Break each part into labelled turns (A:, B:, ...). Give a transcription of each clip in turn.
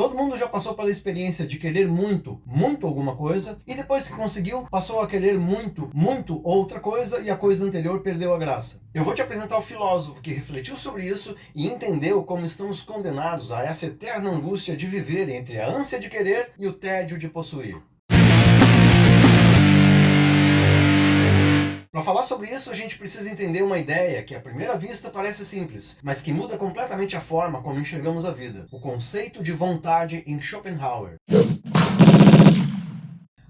A: Todo mundo já passou pela experiência de querer muito, muito alguma coisa, e depois que conseguiu, passou a querer muito, muito outra coisa e a coisa anterior perdeu a graça. Eu vou te apresentar o filósofo que refletiu sobre isso e entendeu como estamos condenados a essa eterna angústia de viver entre a ânsia de querer e o tédio de possuir. Para falar sobre isso, a gente precisa entender uma ideia que à primeira vista parece simples, mas que muda completamente a forma como enxergamos a vida: o conceito de vontade em Schopenhauer.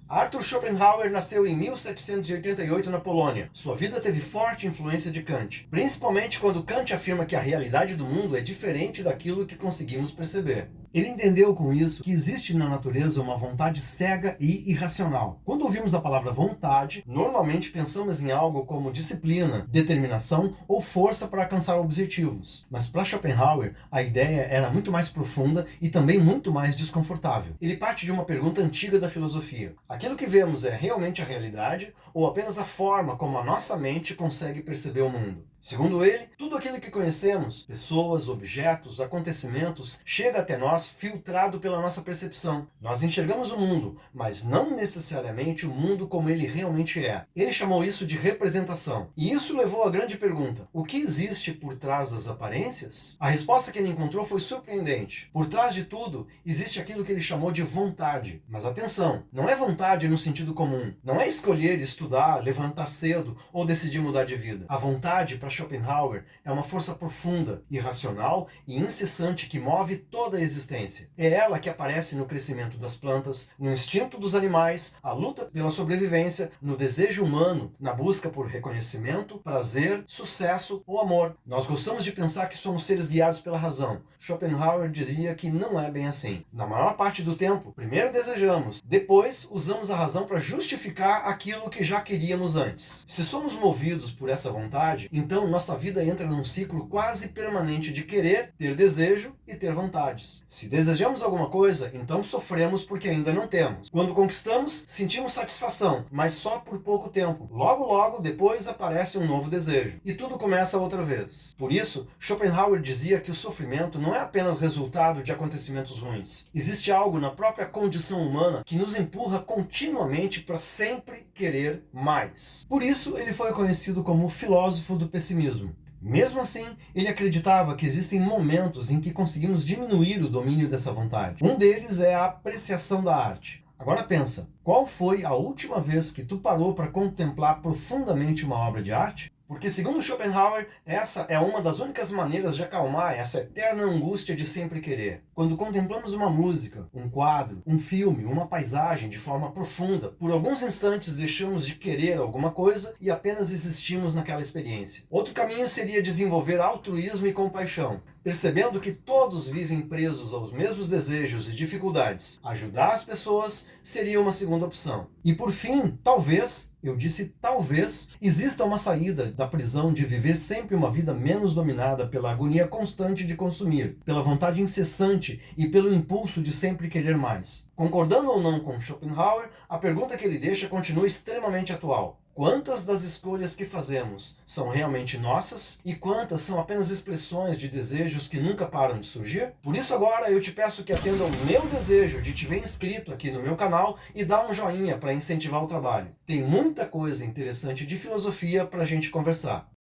A: Arthur Schopenhauer nasceu em 1788 na Polônia. Sua vida teve forte influência de Kant, principalmente quando Kant afirma que a realidade do mundo é diferente daquilo que conseguimos perceber. Ele entendeu com isso que existe na natureza uma vontade cega e irracional. Quando ouvimos a palavra vontade, normalmente pensamos em algo como disciplina, determinação ou força para alcançar objetivos. Mas para Schopenhauer, a ideia era muito mais profunda e também muito mais desconfortável. Ele parte de uma pergunta antiga da filosofia: aquilo que vemos é realmente a realidade ou apenas a forma como a nossa mente consegue perceber o mundo? Segundo ele, tudo aquilo que conhecemos, pessoas, objetos, acontecimentos, chega até nós filtrado pela nossa percepção. Nós enxergamos o mundo, mas não necessariamente o mundo como ele realmente é. Ele chamou isso de representação. E isso levou à grande pergunta: o que existe por trás das aparências? A resposta que ele encontrou foi surpreendente. Por trás de tudo, existe aquilo que ele chamou de vontade. Mas atenção, não é vontade no sentido comum. Não é escolher, estudar, levantar cedo ou decidir mudar de vida. A vontade, para Schopenhauer, é uma força profunda, irracional e incessante que move toda a existência. É ela que aparece no crescimento das plantas, no instinto dos animais, a luta pela sobrevivência, no desejo humano, na busca por reconhecimento, prazer, sucesso ou amor. Nós gostamos de pensar que somos seres guiados pela razão. Schopenhauer dizia que não é bem assim. Na maior parte do tempo, primeiro desejamos, depois usamos a razão para justificar aquilo que já queríamos antes. Se somos movidos por essa vontade, então nossa vida entra num ciclo quase permanente de querer, ter desejo e ter vontades. Se desejamos alguma coisa, então sofremos porque ainda não temos. Quando conquistamos, sentimos satisfação, mas só por pouco tempo. Logo, logo, depois aparece um novo desejo. E tudo começa outra vez. Por isso, Schopenhauer dizia que o sofrimento não é apenas resultado de acontecimentos ruins. Existe algo na própria condição humana que nos empurra continuamente para sempre querer mais. Por isso, ele foi conhecido como o filósofo do pessimismo. Mesmo assim, ele acreditava que existem momentos em que conseguimos diminuir o domínio dessa vontade. Um deles é a apreciação da arte. Agora pensa, qual foi a última vez que tu parou para contemplar profundamente uma obra de arte? Porque, segundo Schopenhauer, essa é uma das únicas maneiras de acalmar essa eterna angústia de sempre querer. Quando contemplamos uma música, um quadro, um filme, uma paisagem de forma profunda, por alguns instantes deixamos de querer alguma coisa e apenas existimos naquela experiência. Outro caminho seria desenvolver altruísmo e compaixão, percebendo que todos vivem presos aos mesmos desejos e dificuldades. Ajudar as pessoas seria uma segunda opção. E por fim, talvez, eu disse talvez, exista uma saída da prisão de viver sempre uma vida menos dominada pela agonia constante de consumir, pela vontade incessante e pelo impulso de sempre querer mais. Concordando ou não com Schopenhauer, a pergunta que ele deixa continua extremamente atual. Quantas das escolhas que fazemos são realmente nossas e quantas são apenas expressões de desejos que nunca param de surgir? Por isso agora eu te peço que atenda ao meu desejo de te ver inscrito aqui no meu canal e dá um joinha para incentivar o trabalho. Tem muita coisa interessante de filosofia para a gente conversar.